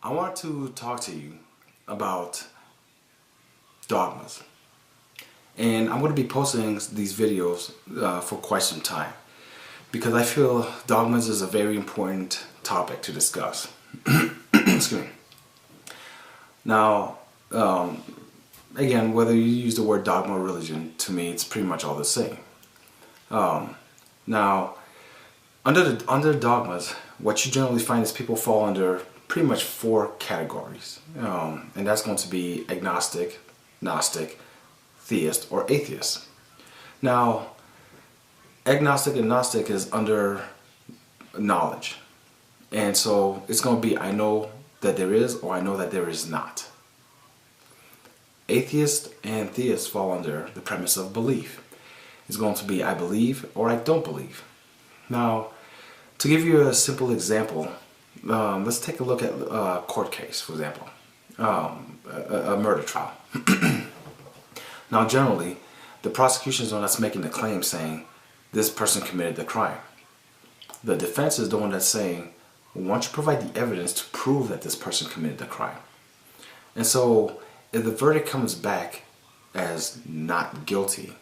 I want to talk to you about dogmas. And I'm going to be posting these videos for quite some time because I feel dogmas is a very important topic to discuss. Excuse me. Now, again, whether you use the word dogma or religion, to me it's pretty much all the same. Now, under dogmas, what you generally find is people fall under pretty much four categories, and that's going to be agnostic, Gnostic, theist, or atheist. Now, agnostic and Gnostic is under knowledge, and so it's going to be I know that there is or I know that there is not. Atheist and theist fall under the premise of belief. It's going to be I believe or I don't believe. Now, to give you a simple example, let's take a look at a court case, for example, a murder trial. Now, generally, the prosecution is the one that's making the claim saying this person committed the crime. The defense is the one that's saying, well, why don't you provide the evidence to prove that this person committed the crime? And so, if the verdict comes back as not guilty,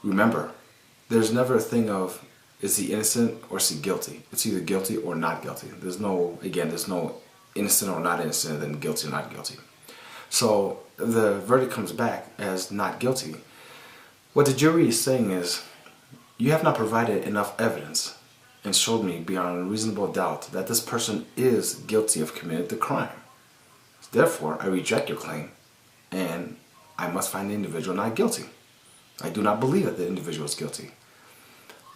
remember, there's never a thing of is he innocent or is he guilty? It's either guilty or not guilty. There's no innocent or not innocent, then guilty or not guilty. So the verdict comes back as not guilty. What the jury is saying is, you have not provided enough evidence and showed me beyond a reasonable doubt that this person is guilty of committing the crime. Therefore, I reject your claim and I must find the individual not guilty. I do not believe that the individual is guilty.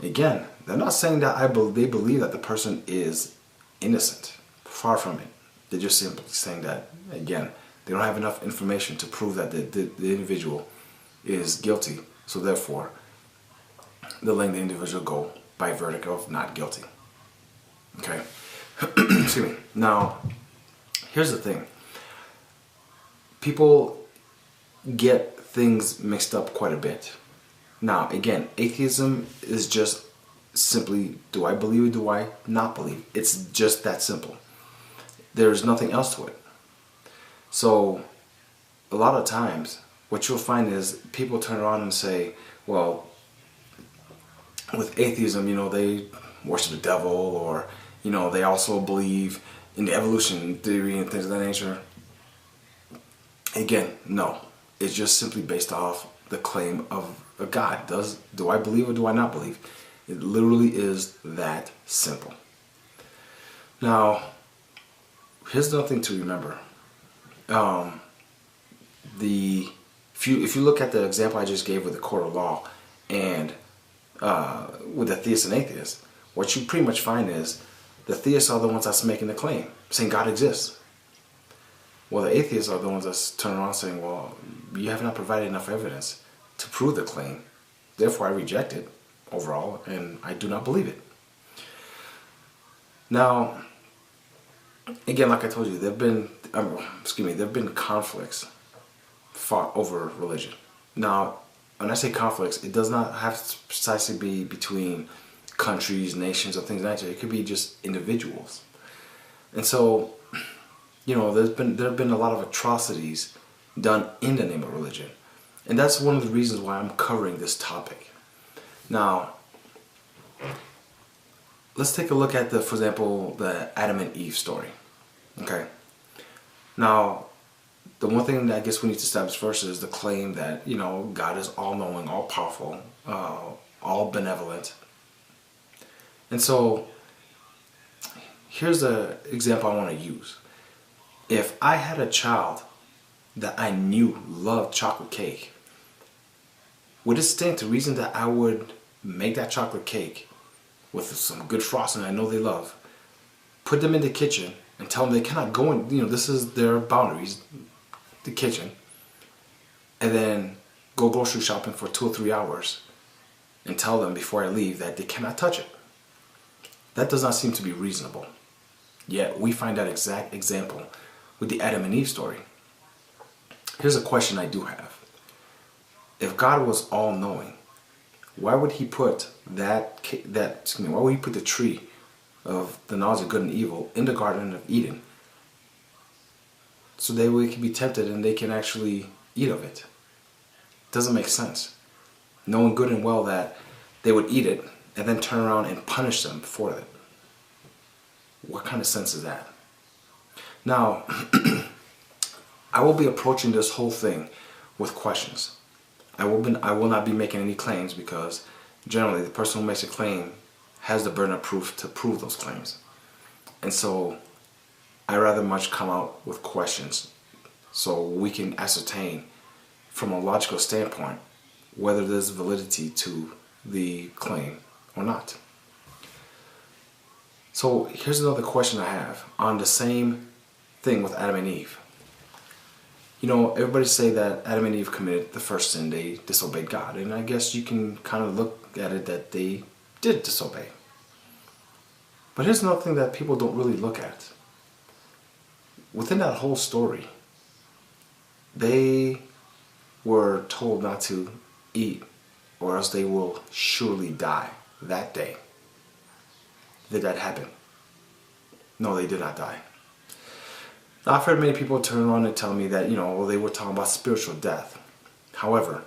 Again, they're not saying that they believe that the person is innocent. Far from it. They're just simply saying that, again, they don't have enough information to prove that the individual is guilty. So therefore, they're letting the individual go by verdict of not guilty. Okay? Excuse me. Now, here's the thing. People get things mixed up quite a bit. Now, again, atheism is just simply, do I believe or do I not believe? It's just that simple. There's nothing else to it. So, a lot of times, what you'll find is people turn around and say, well, with atheism, they worship the devil, or, they also believe in the evolution theory and things of that nature. Again, no. It's just simply based off the claim of a God. Do I believe or do I not believe? It literally is that simple. Now, here's another thing to remember. If you look at the example I just gave with the court of law and with the theist and atheist, what you pretty much find is the theists are the ones that's making the claim, saying God exists. Well, the atheists are the ones that's turning around saying, well, you have not provided enough evidence to prove the claim. Therefore, I reject it overall, and I do not believe it. Now, again, like I told you, there have been conflicts fought over religion. Now, when I say conflicts, it does not have to precisely be between countries, nations, or things of that nature. It could be just individuals. And so, there have been a lot of atrocities done in the name of religion. And that's one of the reasons why I'm covering this topic. Now, let's take a look at for example, the Adam and Eve story. Okay. Now, the one thing that I guess we need to establish first is the claim that, God is all-knowing, all-powerful, all-benevolent. And so, here's the example I want to use. If I had a child that I knew loved chocolate cake, would it stand to reason that I would make that chocolate cake with some good frosting I know they love, put them in the kitchen and tell them they cannot go in, this is their boundaries, the kitchen, and then go grocery shopping for 2 or 3 hours and tell them before I leave that they cannot touch it? That does not seem to be reasonable. Yet we find that exact example with the Adam and Eve story. Here's a question I do have. If God was all-knowing, why would he put why would he put the tree of the knowledge of good and evil in the Garden of Eden so they can be tempted and they can actually eat of it. Doesn't make sense. Knowing good and well that they would eat it and then turn around and punish them for it. What kind of sense is that? Now, I will be approaching this whole thing with questions. I will not be making any claims, because generally the person who makes a claim has the burden of proof to prove those claims. And so I rather much come out with questions so we can ascertain from a logical standpoint whether there's validity to the claim or not. So here's another question I have on the same thing with Adam and Eve. You know, everybody say that Adam and Eve committed the first sin, they disobeyed God. And I guess you can kind of look at it that they did disobey. But here's another thing that people don't really look at. Within that whole story, they were told not to eat or else they will surely die that day. Did that happen? No, they did not die. Now, I've heard many people turn around and tell me that, well, they were talking about spiritual death. However,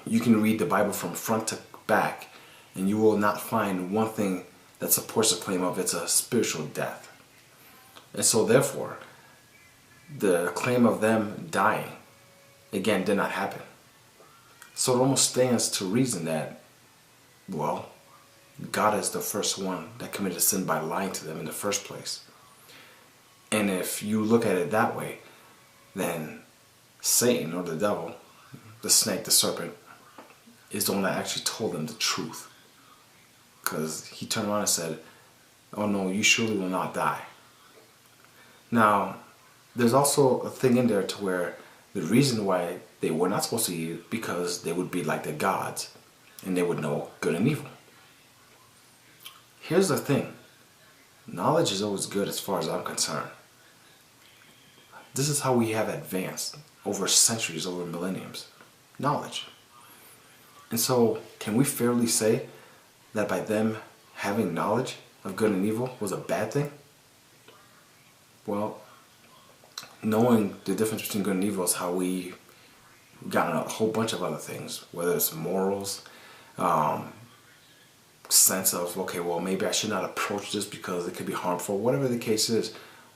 you can read the Bible from front to back and you will not find one thing that supports the claim of it's a spiritual death. And so therefore, the claim of them dying, again, did not happen. So it almost stands to reason that, well, God is the first one that committed sin by lying to them in the first place. And if you look at it that way, then Satan, or the devil, the snake, the serpent, is the one that actually told them the truth. Because he turned around and said, oh no, you surely will not die. Now, there's also a thing in there to where the reason why they were not supposed to eat, because they would be like the gods and they would know good and evil. Here's the thing. Knowledge is always good as far as I'm concerned. This is how we have advanced over centuries, over millenniums. Knowledge. And so, can we fairly say that by them having knowledge of good and evil was a bad thing? Well, knowing the difference between good and evil is how we got a whole bunch of other things, whether it's morals, sense of, okay, well, maybe I should not approach this because it could be harmful. Whatever the case is,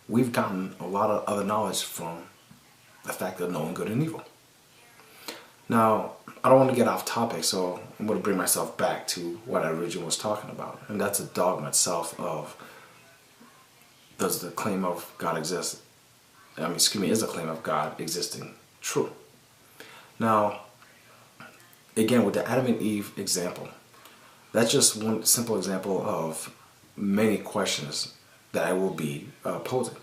we've gotten a lot of other knowledge from the fact of knowing good and evil. Now, I don't want to get off topic, so I'm going to bring myself back to what I originally was talking about. And that's the dogma itself of, does the claim of God exist? Is the claim of God existing true? Now, again, with the Adam and Eve example, that's just one simple example of many questions that I will be posing.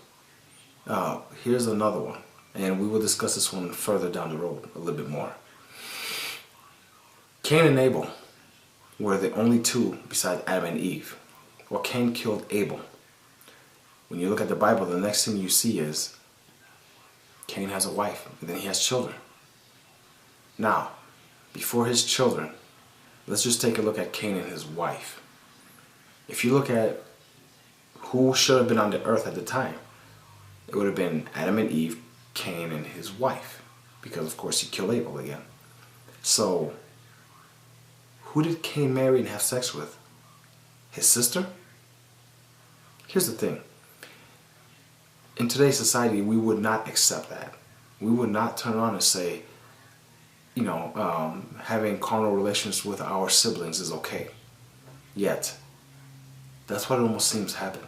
Here's another one, and we will discuss this one further down the road a little bit more. Cain and Abel were the only two besides Adam and Eve. Well, Cain killed Abel. When you look at the Bible, the next thing you see is Cain has a wife, and then he has children. Now, before his children, let's just take a look at Cain and his wife. If you look at who should have been on the earth at the time, it would have been Adam and Eve, Cain and his wife, because of course he killed Abel again. So, who did Cain marry and have sex with? His sister? Here's the thing. In today's society, we would not accept that. We would not turn around and say, having carnal relations with our siblings is okay. Yet, that's what it almost seems happened.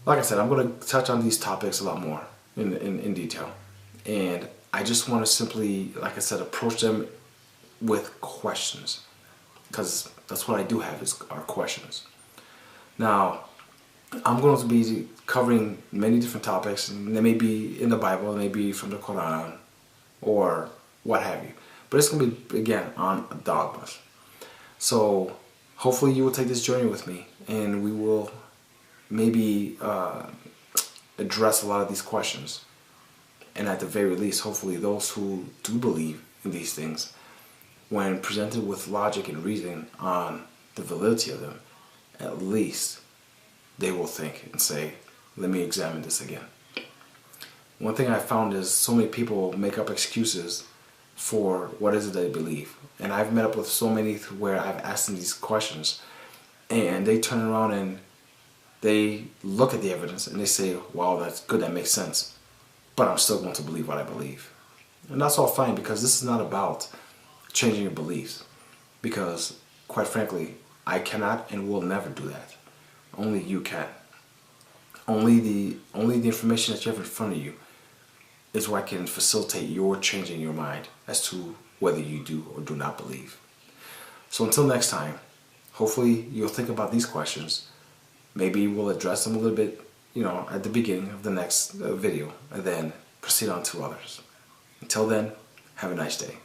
Like I said, I'm going to touch on these topics a lot more in detail. And I just want to simply, like I said, approach them with questions. Because that's what I do have, are questions. Now, I'm going to be covering many different topics. And they may be in the Bible, they may be from the Quran, or what have you. But it's going to be, again, on dogmas. So, hopefully you will take this journey with me, and we will maybe address a lot of these questions. And at the very least, hopefully those who do believe in these things, when presented with logic and reason on the validity of them, at least they will think and say, let me examine this again. one thing I found is so many people make up excuses for what is it they believe. And I've met up with so many where I've asked them these questions and they turn around and they look at the evidence and they say, wow, that's good, that makes sense. But I'm still going to believe what I believe. And that's all fine, because this is not about changing your beliefs. Because, quite frankly, I cannot and will never do that. Only you can. Only the information that you have in front of you is what can facilitate your changing your mind as to whether you do or do not believe. So until next time, hopefully you'll think about these questions. Maybe we'll address them a little bit, at the beginning of the next video, and then proceed on to others. Until then, have a nice day.